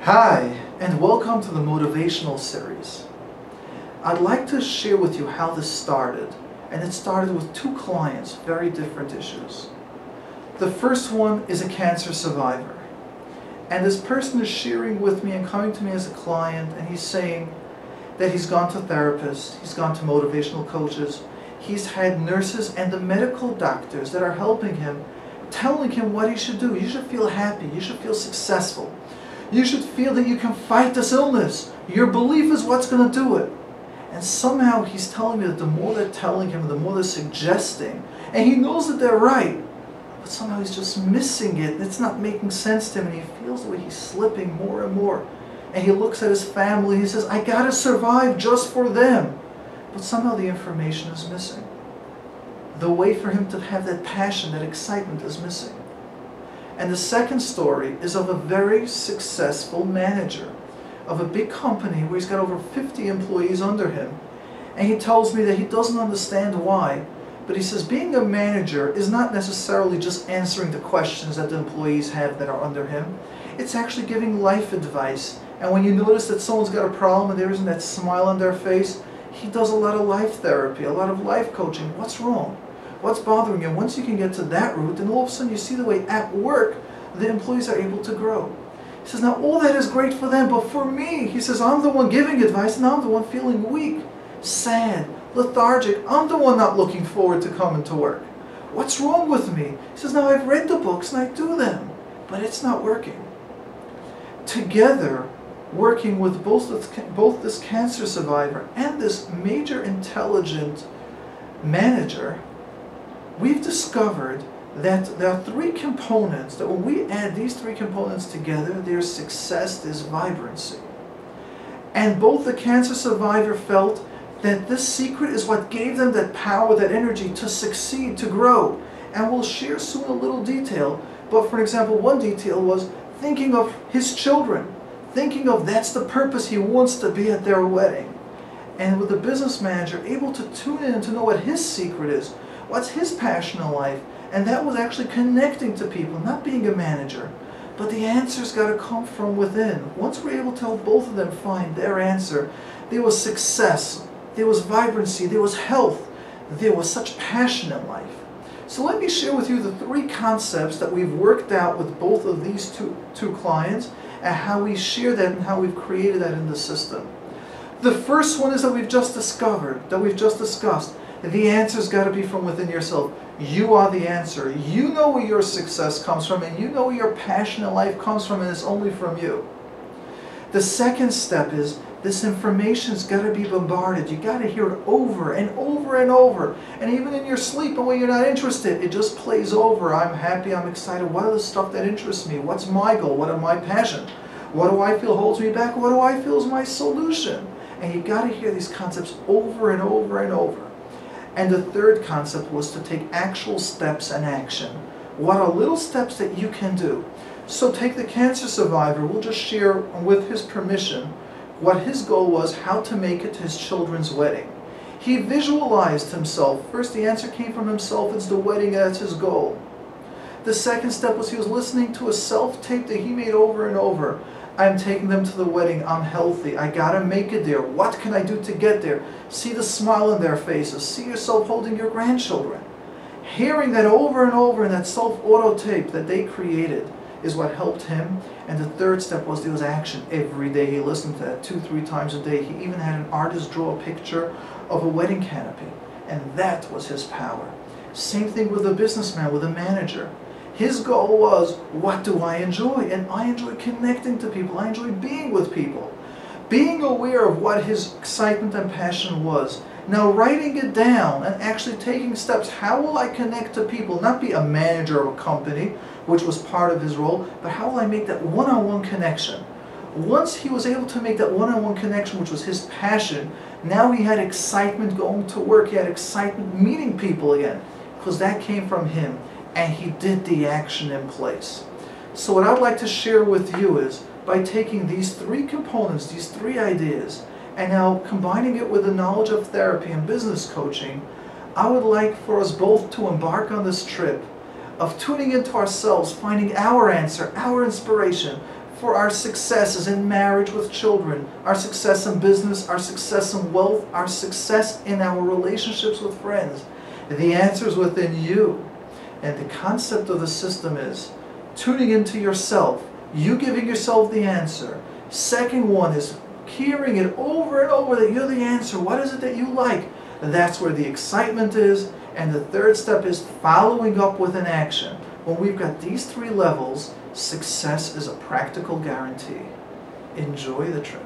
Hi, and welcome to the Motivational Series. I'd like to share with you how this started, and it started with two clients, very different issues. The first one is a cancer survivor, and this person is sharing with me and coming to me as a client, and he's saying that he's gone to therapists, he's gone to motivational coaches, he's had nurses and the medical doctors that are helping him, telling him what he should do. You should feel happy, you should feel successful. You should feel that you can fight this illness. Your belief is what's going to do it. And somehow he's telling me that the more they're telling him, the more they're suggesting, and he knows that they're right, but somehow he's just missing it. It's not making sense to him, and he feels the way he's slipping more and more. And he looks at his family, he says, I gotta survive just for them. But somehow the information is missing. The way for him to have that passion, that excitement is missing. And the second story is of a very successful manager of a big company where he's got over 50 employees under him. And he tells me that he doesn't understand why, but he says being a manager is not necessarily just answering the questions that the employees have that are under him. It's actually giving life advice. And when you notice that someone's got a problem and there isn't that smile on their face, he does a lot of life therapy, a lot of life coaching. What's wrong? What's bothering you? Once you can get to that route, then all of a sudden you see the way at work the employees are able to grow. He says, now all that is great for them, but for me, he says, I'm the one giving advice and I'm the one feeling weak, sad, lethargic. I'm the one not looking forward to coming to work. What's wrong with me? He says, now I've read the books and I do them, but it's not working. Together, working with both this cancer survivor and this major intelligent manager, we've discovered that there are three components, that when we add these three components together, there's success, there's vibrancy. And both the cancer survivor felt that this secret is what gave them that power, that energy to succeed, to grow. And we'll share soon a little detail, but for example, one detail was thinking of his children, thinking of that's the purpose he wants to be at their wedding. And with the business manager able to tune in to know what his secret is, what's his passion in life, and that was actually connecting to people, not being a manager. But the answer's got to come from within. Once we're able to help both of them find their answer, there was success, there was vibrancy, there was health, there was such passion in life. So let me share with you the three concepts that we've worked out with both of these two clients, and how we share that and how we've created that in the system. The first one is that we've just discovered, that we've just discussed. The answer's got to be from within yourself. You are the answer. You know where your success comes from, and you know where your passion in life comes from, and it's only from you. The second step is this information's got to be bombarded. You got to hear it over and over and over. And even in your sleep, and when you're not interested, it just plays over. I'm happy, I'm excited. What are the stuff that interests me? What's my goal? What are my passion? What do I feel holds me back? What do I feel is my solution? And you got to hear these concepts over and over and over. And the third concept was to take actual steps and action. What are little steps that you can do? So take the cancer survivor. We'll just share with his permission what his goal was, how to make it to his children's wedding. He visualized himself. First, the answer came from himself. It's the wedding, that's his goal. The second step was he was listening to a self-tape that he made over and over. I'm taking them to the wedding. I'm healthy. I gotta make it there. What can I do to get there? See the smile on their faces. See yourself holding your grandchildren. Hearing that over and over in that self-auto tape that they created is what helped him. And the third step was there was action every day. He listened to that 2-3 times a day. He even had an artist draw a picture of a wedding canopy. And that was his power. Same thing with a businessman, with a manager. His goal was, what do I enjoy? And I enjoy connecting to people. I enjoy being with people. Being aware of what his excitement and passion was. Now writing it down and actually taking steps. How will I connect to people? Not be a manager of a company, which was part of his role, but how will I make that one-on-one connection? Once he was able to make that one-on-one connection, which was his passion, now he had excitement going to work. He had excitement meeting people again, because that came from him. And he did the action in place. So what I'd like to share with you is, by taking these three components, these three ideas, and now combining it with the knowledge of therapy and business coaching, I would like for us both to embark on this trip of tuning into ourselves, finding our answer, our inspiration, for our successes in marriage with children, our success in business, our success in wealth, our success in our relationships with friends? The answer is within you. And the concept of the system is tuning into yourself, you giving yourself the answer. Second one is hearing it over and over that you're the answer. What is it that you like? That's where the excitement is. And the third step is following up with an action. When we've got these three levels, success is a practical guarantee. Enjoy the trip.